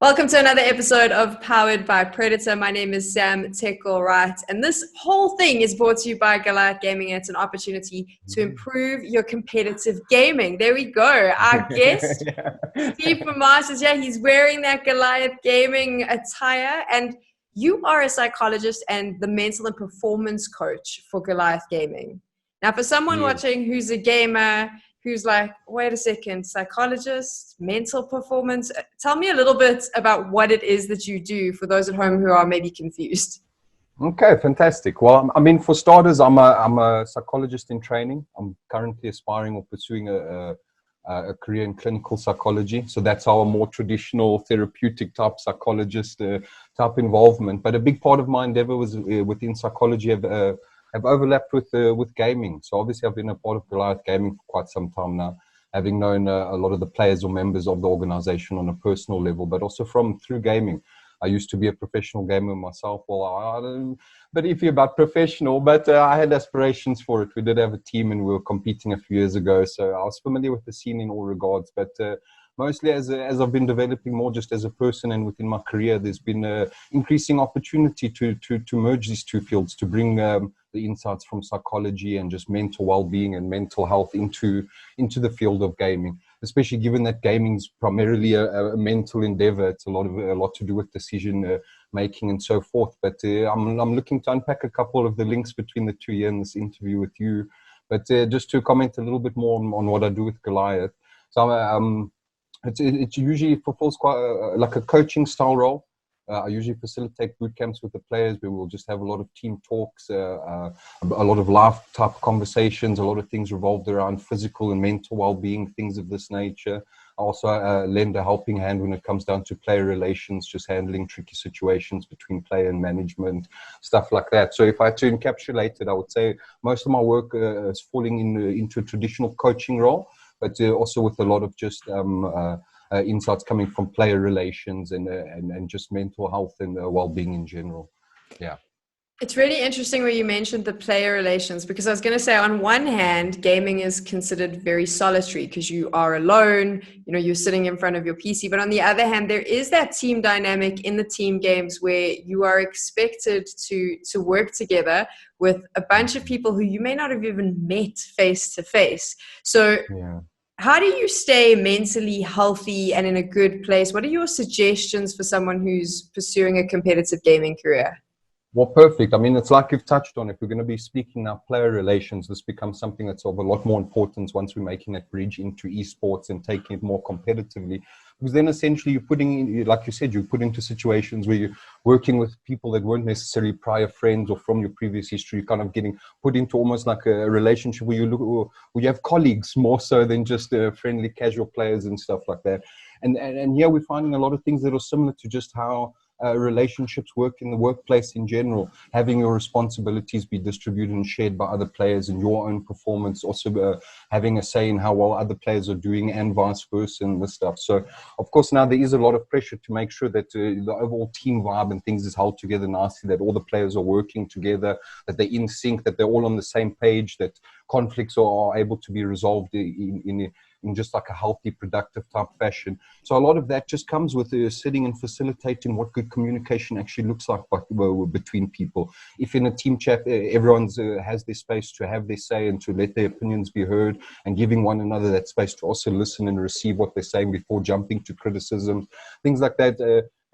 Welcome to another episode of Powered by Predator. My name is Sam Tickle Wright, and this whole thing is brought to you by Goliath Gaming. It's an opportunity to improve your competitive gaming. There we go. Our guest, Steve from Masters, he's wearing that Goliath Gaming attire, and you are a psychologist and the mental and performance coach for Goliath Gaming. Now, for someone watching who's a gamer, who's like, wait a second, psychologist, mental performance. Tell me a little bit about what it is that you do for those at home who are maybe confused. Okay, fantastic. Well, I mean, for starters, I'm a psychologist in training. I'm currently aspiring or pursuing a career in clinical psychology. So that's our more traditional therapeutic type psychologist type involvement. But a big part of my endeavor was within psychology have overlapped with gaming. So obviously I've been a part of Goliath Gaming for quite some time now, having known a lot of the players or members of the organization on a personal level, but also through gaming. I used to be a professional gamer myself. Well, I don't know, but if you're about professional, but I had aspirations for it. We did have a team and we were competing a few years ago. So I was familiar with the scene in all regards, but mostly as I've been developing more just as a person and within my career, there's been an increasing opportunity to merge these two fields, to bring the insights from psychology and just mental well-being and mental health into the field of gaming, especially given that gaming is primarily a mental endeavor. It's a lot to do with decision making and so forth. But I'm looking to unpack a couple of the links between the two here in this interview with you. But just to comment a little bit more on what I do with Goliath. So it usually fulfills quite like a coaching style role. I usually facilitate boot camps with the players where we'll just have a lot of team talks, a lot of live type conversations, a lot of things revolved around physical and mental well-being, things of this nature. I also lend a helping hand when it comes down to player relations, just handling tricky situations between player and management, stuff like that. So if I had to encapsulate it, I would say most of my work is falling into a traditional coaching role, but also with a lot of just insights coming from player relations and just mental health and well-being in general. Yeah. It's really interesting where you mentioned the player relations, because I was going to say, on one hand, gaming is considered very solitary because you are alone, you're sitting in front of your PC. But on the other hand, there is that team dynamic in the team games where you are expected to work together with a bunch of people who you may not have even met face to face. So how do you stay mentally healthy and in a good place? What are your suggestions for someone who's pursuing a competitive gaming career? Well, perfect. I mean, it's like you've touched on. If we're going to be speaking now player relations, this becomes something that's of a lot more importance once we're making that bridge into esports and taking it more competitively. Because then essentially you're putting in, like you said, you're put into situations where you're working with people that weren't necessarily prior friends or from your previous history. You're kind of getting put into almost like a relationship where where you have colleagues more so than just friendly casual players and stuff like that. And here we're finding a lot of things that are similar to just how relationships work in the workplace in general, having your responsibilities be distributed and shared by other players and your own performance, also having a say in how well other players are doing and vice versa and this stuff. So of course now there is a lot of pressure to make sure that the overall team vibe and things is held together nicely, that all the players are working together, that they're in sync, that they're all on the same page, that conflicts are able to be resolved in just like a healthy, productive type fashion. So a lot of that just comes with sitting and facilitating what good communication actually looks like between people. If in a team chat, everyone has their space to have their say and to let their opinions be heard, and giving one another that space to also listen and receive what they're saying before jumping to criticism, things like that.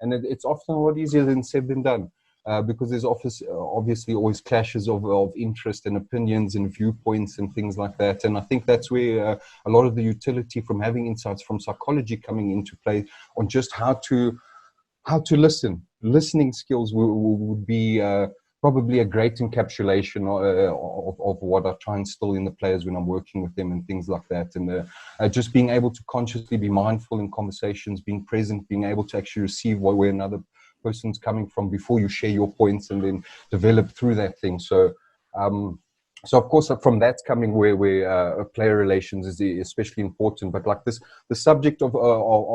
And it's often a lot easier than said than done. Because there's obviously always clashes of interest and opinions and viewpoints and things like that. And I think that's where a lot of the utility from having insights from psychology coming into play on just how to listen. Listening skills would be probably a great encapsulation of what I try and instill in the players when I'm working with them and things like that. And just being able to consciously be mindful in conversations, being present, being able to actually receive where another person's coming from before you share your points and then develop through that thing. So So of course from that's coming where player relations is especially important, but like the subject of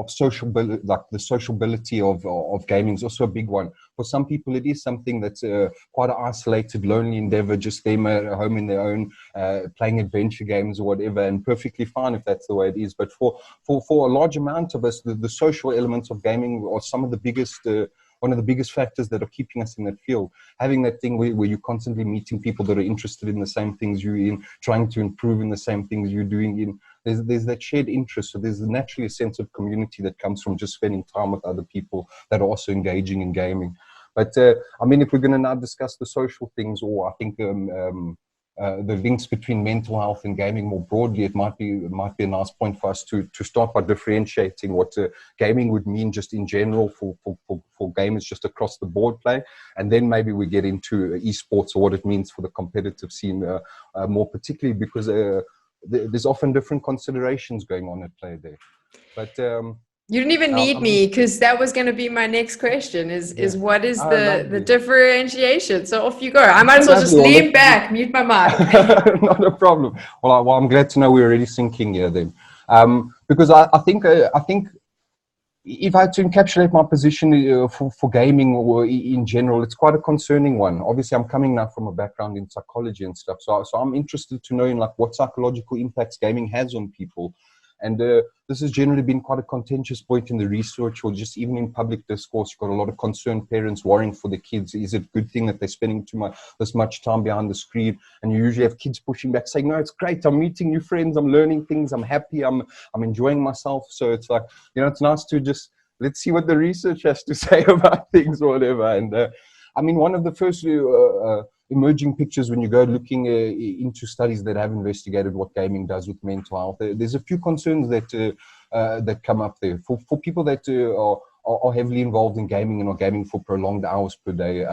sociability, like the sociability of gaming is also a big one. For some people it is something that's quite an isolated, lonely endeavor, just them at home in their own playing adventure games or whatever, and perfectly fine if that's the way it is. But for a large amount of us, the social elements of gaming are some of the biggest one of the biggest factors that are keeping us in that field. Having that thing where you're constantly meeting people that are interested in the same things you're in, trying to improve in the same things you're doing in. There's that shared interest. So there's naturally a sense of community that comes from just spending time with other people that are also engaging in gaming. But I mean, if we're going to now discuss the social things, or I think the links between mental health and gaming more broadly, it might be a nice point for us to start by differentiating what gaming would mean just in general for gamers just across the board play, and then maybe we get into esports or what it means for the competitive scene more particularly, because there's often different considerations going on at play there. But you didn't even need me, because that was going to be my next question is what is the differentiation? So off you go. I might as well just lean back, mute my mic. Not a problem. Well, I'm glad to know we're already syncing here then. Because I think if I had to encapsulate my position for gaming or in general, it's quite a concerning one. Obviously, I'm coming now from a background in psychology and stuff, so I'm interested to know in like what psychological impacts gaming has on people. And this has generally been quite a contentious point in the research, or just even in public discourse. You've got a lot of concerned parents worrying for the kids. Is it a good thing that they're spending this much time behind the screen? And you usually have kids pushing back, saying, no, it's great. I'm meeting new friends. I'm learning things. I'm happy. I'm enjoying myself. So it's like, it's nice to just, let's see what the research has to say about things or whatever. And I mean, one of the first emerging pictures when you go looking into studies that have investigated what gaming does with mental health, there's a few concerns that come up there. For people that are heavily involved in gaming and are gaming for prolonged hours per day,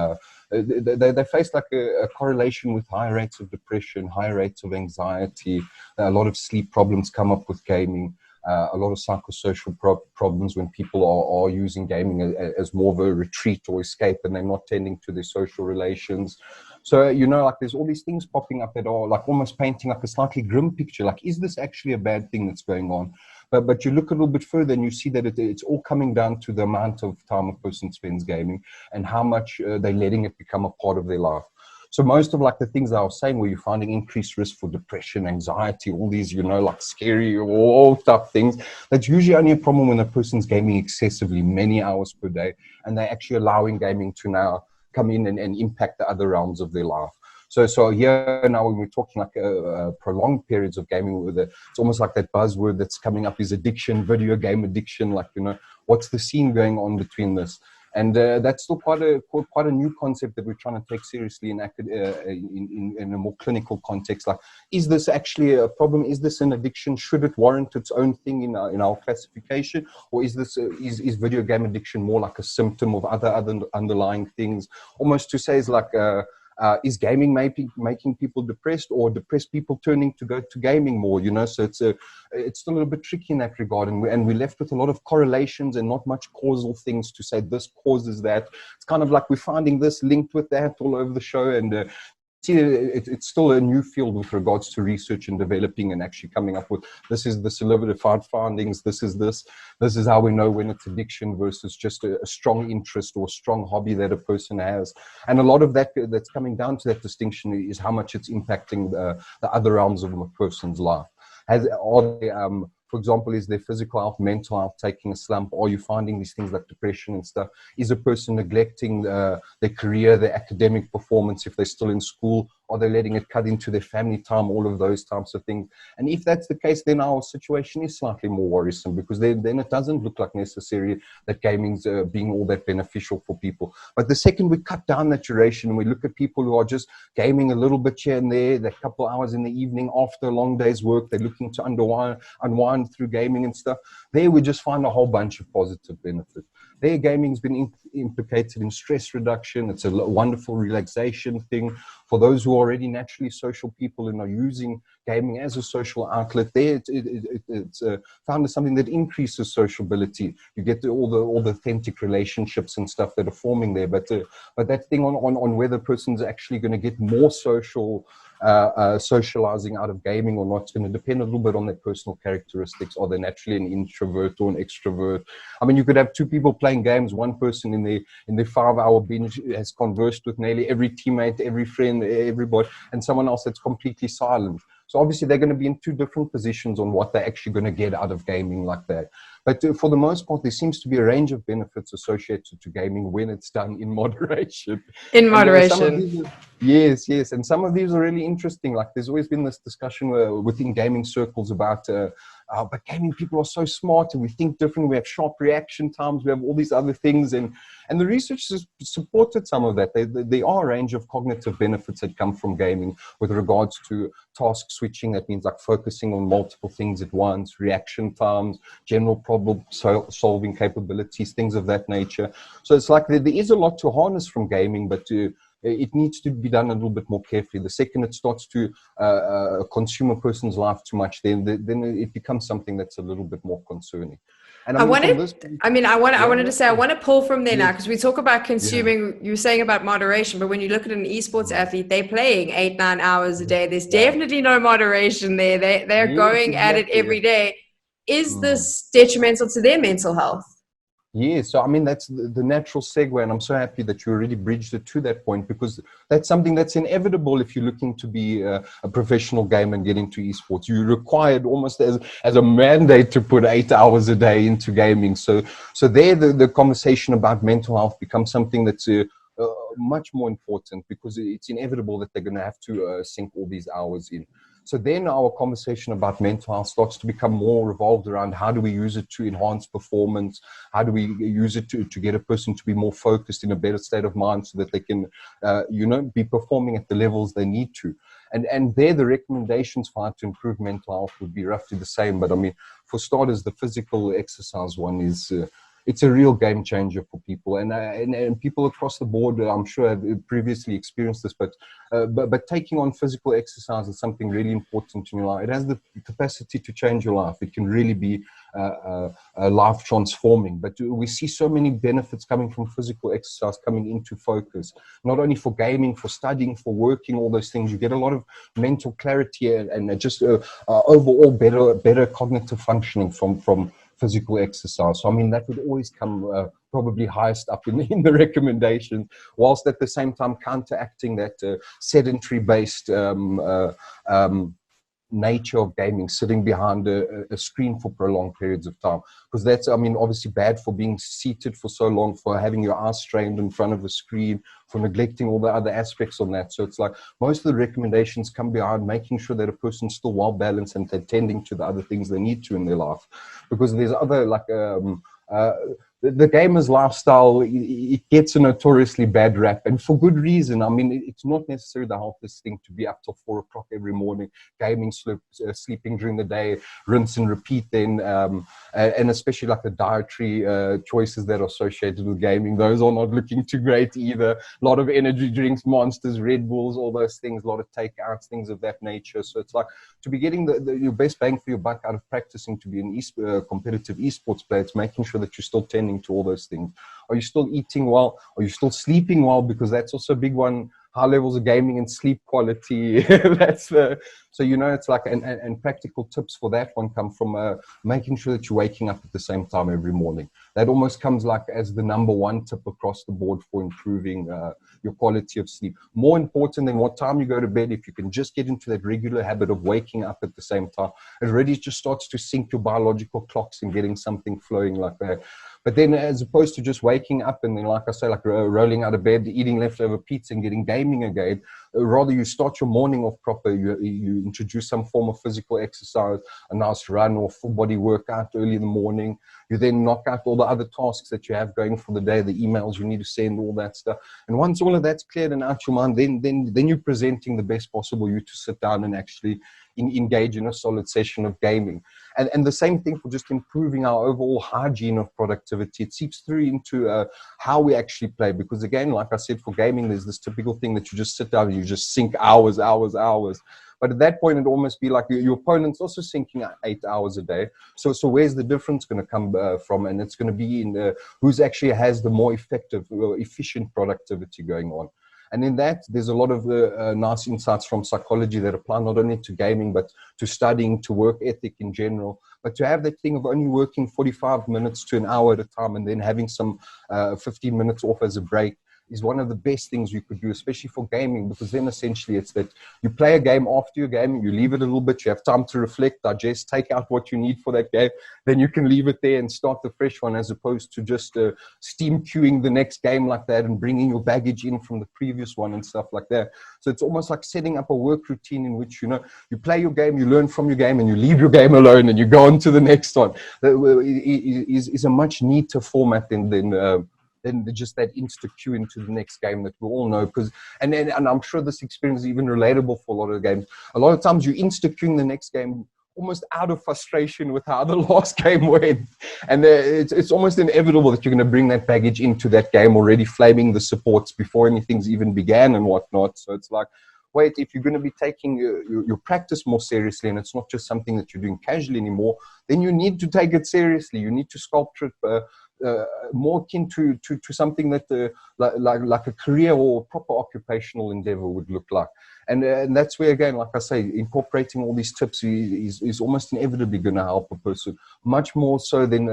they face like a correlation with high rates of depression, high rates of anxiety. A lot of sleep problems come up with gaming. A lot of psychosocial problems when people are using gaming as more of a retreat or escape, and they're not tending to their social relations. So, like there's all these things popping up that are like almost painting like a slightly grim picture. Like, is this actually a bad thing that's going on? But you look a little bit further and you see that it's all coming down to the amount of time a person spends gaming and how much they're letting it become a part of their life. So most of like the things I was saying, where you're finding increased risk for depression, anxiety, all these, like scary all tough things, that's usually only a problem when a person's gaming excessively, many hours per day, and they're actually allowing gaming to now come in and impact the other realms of their life. So here now, when we're talking like prolonged periods of gaming, it's almost like that buzzword that's coming up is addiction, video game addiction. Like, what's the scene going on between this? And that's still quite a new concept that we're trying to take seriously in a more clinical context. Like, is this actually a problem? Is this an addiction? Should it warrant its own thing in our classification, or is this is video game addiction more like a symptom of other underlying things? Almost to say is like. Is gaming making people depressed, or depressed people turning to go to gaming more? So it's still a little bit tricky in that regard, and we're left with a lot of correlations and not much causal things to say this causes that. It's kind of like we're finding this linked with that all over the show, and see, it's still a new field with regards to research and developing and actually coming up with this is the solidified findings. This is how we know when it's addiction versus just a strong interest or a strong hobby that a person has. And a lot of that's coming down to that distinction is how much it's impacting the other realms of a person's life. For example, is their physical health, mental health taking a slump? Are you finding these things like depression and stuff? Is a person neglecting their career, their academic performance if they're still in school? Are they letting it cut into their family time? All of those types of things. And if that's the case, then our situation is slightly more worrisome, because then it doesn't look like necessarily that gaming's being all that beneficial for people. But the second we cut down that duration and we look at people who are just gaming a little bit here and there, that couple hours in the evening after a long day's work, they're looking to unwind through gaming and stuff, there we just find a whole bunch of positive benefits. There, gaming's been implicated in stress reduction. It's a wonderful relaxation thing. For those who are already naturally social people and are using gaming as a social outlet, there it's found as something that increases sociability. You get all the authentic relationships and stuff that are forming there. But that thing on whether a person's actually going to get more social socializing out of gaming or not. It's going to depend a little bit on their personal characteristics. Are they naturally an introvert or an extrovert? I mean, you could have two people playing games. One person in their 5-hour binge has conversed with nearly every teammate, every friend, everybody, and someone else that's completely silent. So obviously they're going to be in two different positions on what they're actually going to get out of gaming like that. But for the most part, there seems to be a range of benefits associated to gaming when it's done in moderation. In moderation. Some of these yes. And some of these are really interesting. Like there's always been this discussion within gaming circles about, but gaming people are so smart and we think different. We have sharp reaction times. We have all these other things. And the research has supported some of that. There are a range of cognitive benefits that come from gaming with regards to task switching. That means like focusing on multiple things at once, reaction times, general problem solving capabilities, things of that nature. So it's like there is a lot to harness from gaming, but it needs to be done a little bit more carefully. The second it starts to consume a person's life too much, then it becomes something that's a little bit more concerning. And I wanted to say, I want to pull from there now, because we talk about consuming, you were saying about moderation, but when you look at an esports athlete, they're playing 8-9 hours a day. There's definitely no moderation there. They're going at it every day. Is this detrimental to their mental health? Yeah, so I mean, that's the natural segue, and I'm so happy that you already bridged it to that point, because that's something that's inevitable if you're looking to be a professional gamer and get into esports. You're required almost as a mandate to put 8 hours a day into gaming. So there, the conversation about mental health becomes something that's much more important, because it's inevitable that they're going to have to sink all these hours in. So then our conversation about mental health starts to become more revolved around how do we use it to enhance performance? How do we use it to get a person to be more focused, in a better state of mind, so that they can, be performing at the levels they need to? And there, the recommendations for how to improve mental health would be roughly the same. But I mean, for starters, the physical exercise one is... it's a real game changer for people, and people across the board, I'm sure, have previously experienced this. But taking on physical exercise is something really important in your life. It has the capacity to change your life. It can really be life transforming. But we see so many benefits coming from physical exercise coming into focus, not only for gaming, for studying, for working, all those things. You get a lot of mental clarity and just overall better cognitive functioning from physical exercise. So I mean, that would always come probably highest up in the recommendations, whilst at the same time counteracting that sedentary based nature of gaming, sitting behind a screen for prolonged periods of time, because that's, I mean, obviously bad for being seated for so long, for having your eyes strained in front of a screen, for neglecting all the other aspects on that. So it's like most of the recommendations come behind making sure that a person's still well balanced and attending to the other things they need to in their life, because there's other like the gamer's lifestyle, it gets a notoriously bad rap, and for good reason. I mean, it's not necessarily the healthiest thing to be up till 4 o'clock every morning, gaming, sleeping during the day, rinse and repeat then, and especially like the dietary choices that are associated with gaming. Those are not looking too great either. A lot of energy drinks, Monsters, Red Bulls, all those things, a lot of takeouts, things of that nature. So it's like, to be getting your best bang for your buck out of practicing to be an competitive esports player, it's making sure that you're still tending to all those things. Are you still eating well? Are you still sleeping well? Because that's also a big one. High levels of gaming and sleep quality. So it's like, and practical tips for that one come from making sure that you're waking up at the same time every morning. That almost comes like as the number one tip across the board for improving your quality of sleep. More important than what time you go to bed, if you can just get into that regular habit of waking up at the same time, it already just starts to sync your biological clocks and getting something flowing like that. But then, as opposed to just waking up and then, like I say, like rolling out of bed, eating leftover pizza and getting gaming again, rather you start your morning off proper. You introduce some form of physical exercise, a nice run or full body workout early in the morning. You then knock out all the other tasks that you have going for the day, the emails you need to send, all that stuff. And once all of that's cleared and out your mind, then you're presenting the best possible you to sit down and actually engage in a solid session of gaming. And the same thing for just improving our overall hygiene of productivity. It seeps through into how we actually play, because again, like I said, for gaming, there's this typical thing that you just sit down and you just sink hours. But at that point, it almost be like your opponent's also sinking 8 hours a day. So where's the difference going to come from? And it's going to be in who's actually has the more effective, efficient productivity going on. And in that, there's a lot of nice insights from psychology that apply not only to gaming, but to studying, to work ethic in general. But to have that thing of only working 45 minutes to an hour at a time and then having some 15 minutes off as a break is one of the best things you could do, especially for gaming, because then essentially it's that you play a game after your game, you leave it a little bit, you have time to reflect, digest, take out what you need for that game, then you can leave it there and start the fresh one, as opposed to just steam queuing the next game like that and bringing your baggage in from the previous one and stuff like that. So it's almost like setting up a work routine in which, you know, you play your game, you learn from your game, and you leave your game alone and you go on to the next one. That is a much neater format than just that insta queue into the next game that we all know. Because and I'm sure this experience is even relatable for a lot of games. A lot of times you insta queuing the next game almost out of frustration with how the last game went, and it's almost inevitable that you're going to bring that baggage into that game already flaming the supports before anything's even began and whatnot. So it's like, wait, if you're going to be taking your practice more seriously, and it's not just something that you're doing casually anymore, then you need to take it seriously. You need to sculpture it more akin to something that like a career or proper occupational endeavor would look like. And that's where, again, like I say, incorporating all these tips is almost inevitably going to help a person, much more so than,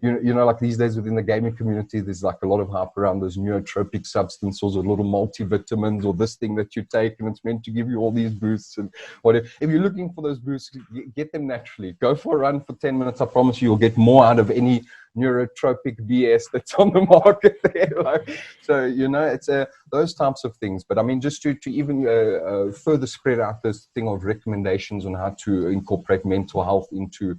you know, like these days within the gaming community, there's like a lot of hype around those nootropic substances or little multivitamins or this thing that you take and it's meant to give you all these boosts and whatever. If you're looking for those boosts, get them naturally. Go for a run for 10 minutes. I promise you'll get more out of any neurotropic BS that's on the market there. Like, so, you know, it's those types of things. But I mean, just to even further spread out this thing of recommendations on how to incorporate mental health into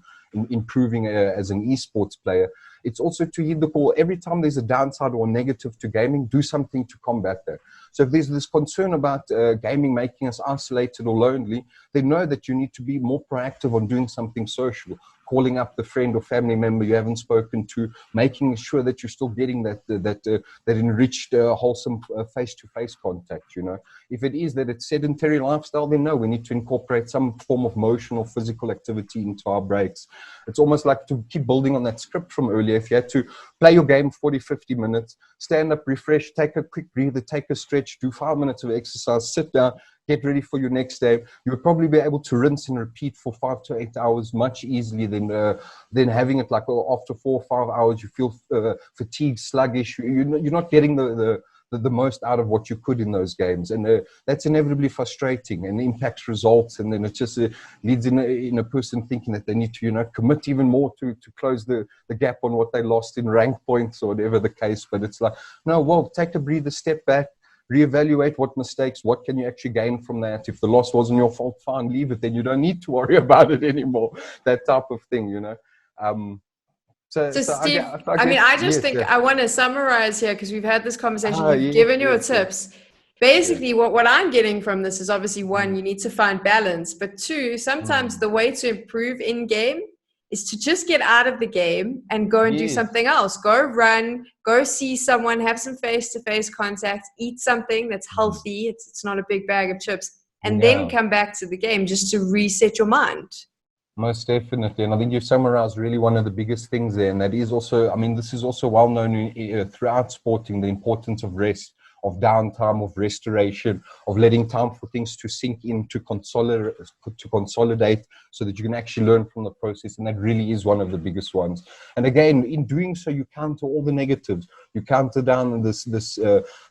improving as an esports player, it's also to heed the call. Every time there's a downside or negative to gaming, do something to combat that. So if there's this concern about gaming making us isolated or lonely, then know that you need to be more proactive on doing something social, calling up the friend or family member you haven't spoken to, making sure that you're still getting that enriched, wholesome face-to-face contact. You know, if it is that it's sedentary lifestyle, then no, we need to incorporate some form of motion or physical activity into our breaks. It's almost like to keep building on that script from earlier. If you had to play your game 40, 50 minutes, stand up, refresh, take a quick breather, take a stretch, do 5 minutes of exercise, sit down, get ready for your next day, you would probably be able to rinse and repeat for 5 to 8 hours much easily than having it like after 4 or 5 hours you feel fatigued, sluggish. You're not getting the most out of what you could in those games, and that's inevitably frustrating and impacts results. And then it just leads in a person thinking that they need to, you know, commit even more to close the gap on what they lost in rank points or whatever the case. But it's like, no, well, take a breather, step back, reevaluate what mistakes, what can you actually gain from that. If the loss wasn't your fault, fine, leave it. Then you don't need to worry about it anymore. That type of thing, you know. So Steve, I just think I want to summarize here, because we've had this conversation, you've given your tips. Basically, what I'm getting from this is obviously, one, you need to find balance, but two, sometimes the way to improve in game is to just get out of the game and go and do something else. Go run, go see someone, have some face-to-face contact, eat something that's healthy. It's not a big bag of chips, and then come back to the game just to reset your mind. Most definitely. And I think you've summarized really one of the biggest things there. And that is also, I mean, this is also well known throughout sporting, the importance of rest, of downtime, of restoration, of letting time for things to sink in, to consolidate so that you can actually learn from the process. And that really is one of the biggest ones. And again, in doing so, you counter all the negatives. You counter down this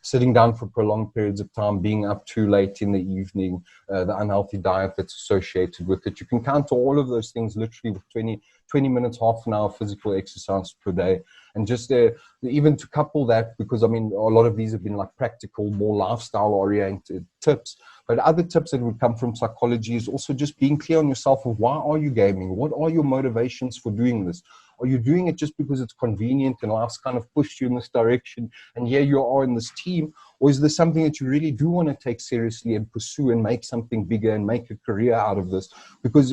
sitting down for prolonged periods of time, being up too late in the evening, the unhealthy diet that's associated with it. You can counter all of those things literally with 20 minutes, half an hour physical exercise per day. And just even to couple that, because I mean, a lot of these have been like practical, more lifestyle oriented tips, but other tips that would come from psychology is also just being clear on yourself of why are you gaming? What are your motivations for doing this? Are you doing it just because it's convenient and life's kind of pushed you in this direction and here you are in this team? Or is there something that you really do want to take seriously and pursue and make something bigger and make a career out of this? Because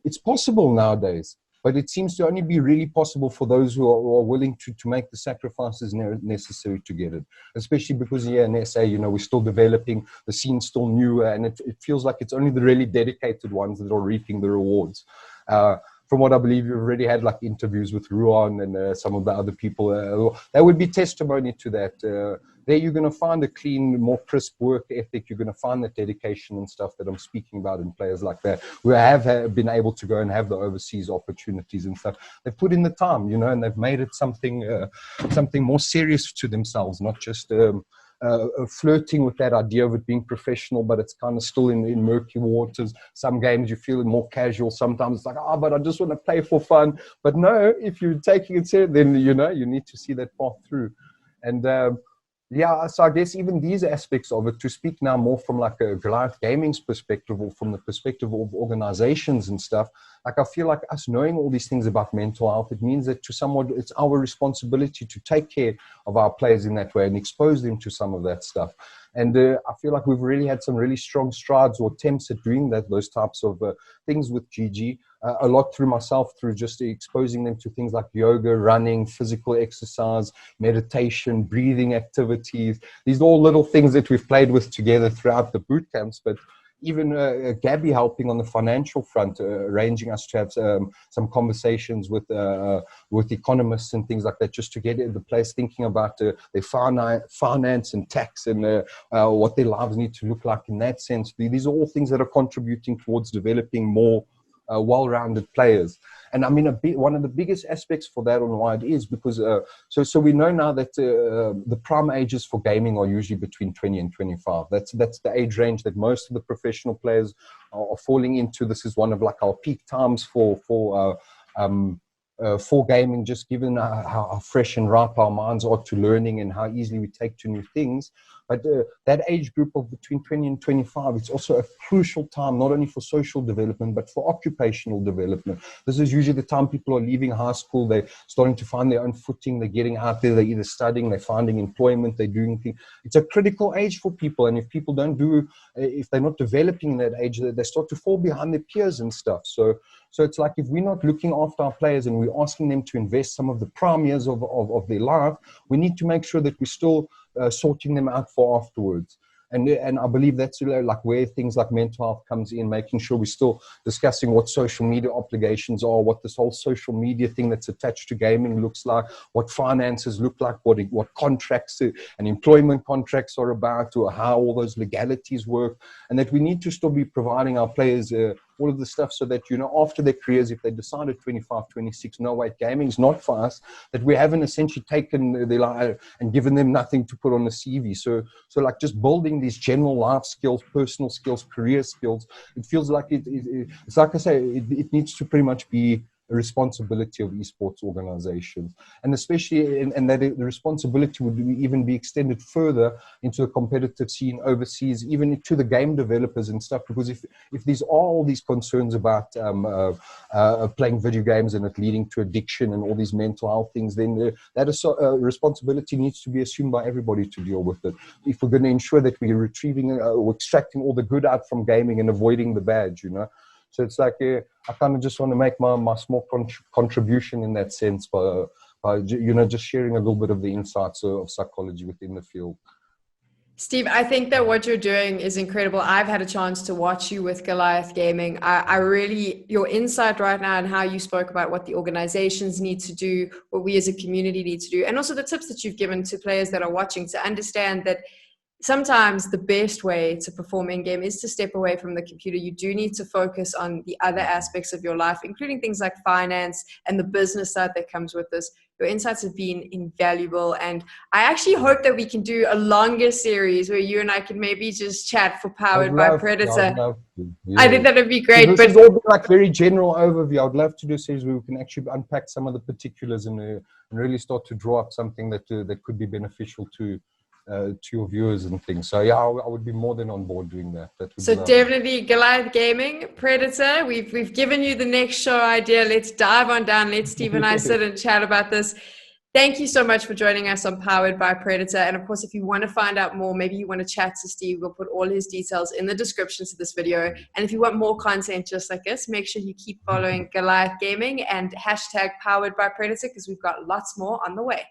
it's possible nowadays. But it seems to only be really possible for those who are willing to make the sacrifices necessary to get it. Especially because here in SA, you know, we're still developing, the scene's still new, and it feels like it's only the really dedicated ones that are reaping the rewards. from what I believe, you've already had like interviews with Ruan and some of the other people. That would be testimony to that. There you're going to find a clean, more crisp work ethic. You're going to find the dedication and stuff that I'm speaking about in players like that, who have been able to go and have the overseas opportunities and stuff. They've put in the time, you know, and they've made it something more serious to themselves, not just flirting with that idea of it being professional, but it's kind of still in murky waters. Some games you feel more casual. Sometimes it's like, but I just want to play for fun. But no, if you're taking it serious, then, you know, you need to see that path through. And yeah, so I guess even these aspects of it, to speak now more from like a Goliath Gaming's perspective, or from the perspective of organizations and stuff, like I feel like us knowing all these things about mental health, it means that to somewhat it's our responsibility to take care of our players in that way and expose them to some of that stuff. And I feel like we've really had some really strong strides or attempts at doing that, those types of things with GG. A lot through myself, through just exposing them to things like yoga, running, physical exercise, meditation, breathing activities. These are all little things that we've played with together throughout the boot camps. But even Gabby helping on the financial front, arranging us to have some conversations with economists and things like that, just to get in the place thinking about their finance and tax and what their lives need to look like in that sense. These are all things that are contributing towards developing more well-rounded players. And I mean, one of the biggest aspects for that on why it is because so we know now that the prime ages for gaming are usually between 20 and 25. That's the age range that most of the professional players are falling into. This is one of like our peak times for gaming, just given how fresh and ripe our minds are to learning and how easily we take to new things. But that age group of between 20 and 25, it's also a crucial time, not only for social development, but for occupational development. This is usually the time people are leaving high school. They're starting to find their own footing. They're getting out there. They're either studying, they're finding employment, they're doing things. It's a critical age for people. And if people if they're not developing in that age, they start to fall behind their peers and stuff. So it's like if we're not looking after our players and we're asking them to invest some of the prime years of their life, we need to make sure that we're still sorting them out for afterwards. And I believe that's like where things like mental health comes in, making sure we're still discussing what social media obligations are, what this whole social media thing that's attached to gaming looks like, what finances look like, what contracts and employment contracts are about, or how all those legalities work, and that we need to still be providing our players all of the stuff so that, you know, after their careers, if they decide at 25, 26, no, wait, gaming's not for us, that we haven't essentially taken their life and given them nothing to put on the CV. So like just building these general life skills, personal skills, career skills, it feels like it's like I say, it needs to pretty much be a responsibility of esports organizations, and especially and that the responsibility would even be extended further into the competitive scene overseas, even to the game developers and stuff, because if these are all these concerns about playing video games and it leading to addiction and all these mental health things, then that is responsibility needs to be assumed by everybody to deal with it, if we're going to ensure that we're retrieving or extracting all the good out from gaming and avoiding the bad, you know. So it's like I kind of just want to make my small contribution in that sense by you know, just sharing a little bit of the insights of psychology within the field. Steve, I think that what you're doing is incredible. I've had a chance to watch you with Goliath Gaming. I really, your insight right now and how you spoke about what the organizations need to do, what we as a community need to do, and also the tips that you've given to players that are watching to understand that sometimes the best way to perform in-game is to step away from the computer. You do need to focus on the other aspects of your life, including things like finance and the business side that comes with this. Your insights have been invaluable, and I actually hope that we can do a longer series where you and I can maybe just chat for Powered by Predator. Yeah. I think that would be great. So this is all like very general overview. I'd love to do a series where we can actually unpack some of the particulars and really start to draw up something that could be beneficial to your viewers and things. So yeah, I would be more than on board doing that. So definitely Goliath Gaming, Predator. We've given you the next show idea. Let's dive on down. Let Steve and I sit and chat about this. Thank you so much for joining us on Powered by Predator. And of course, if you want to find out more, maybe you want to chat to Steve, we'll put all his details in the description to this video. And if you want more content just like this, make sure you keep following Goliath Gaming and #Powered by Predator, because we've got lots more on the way.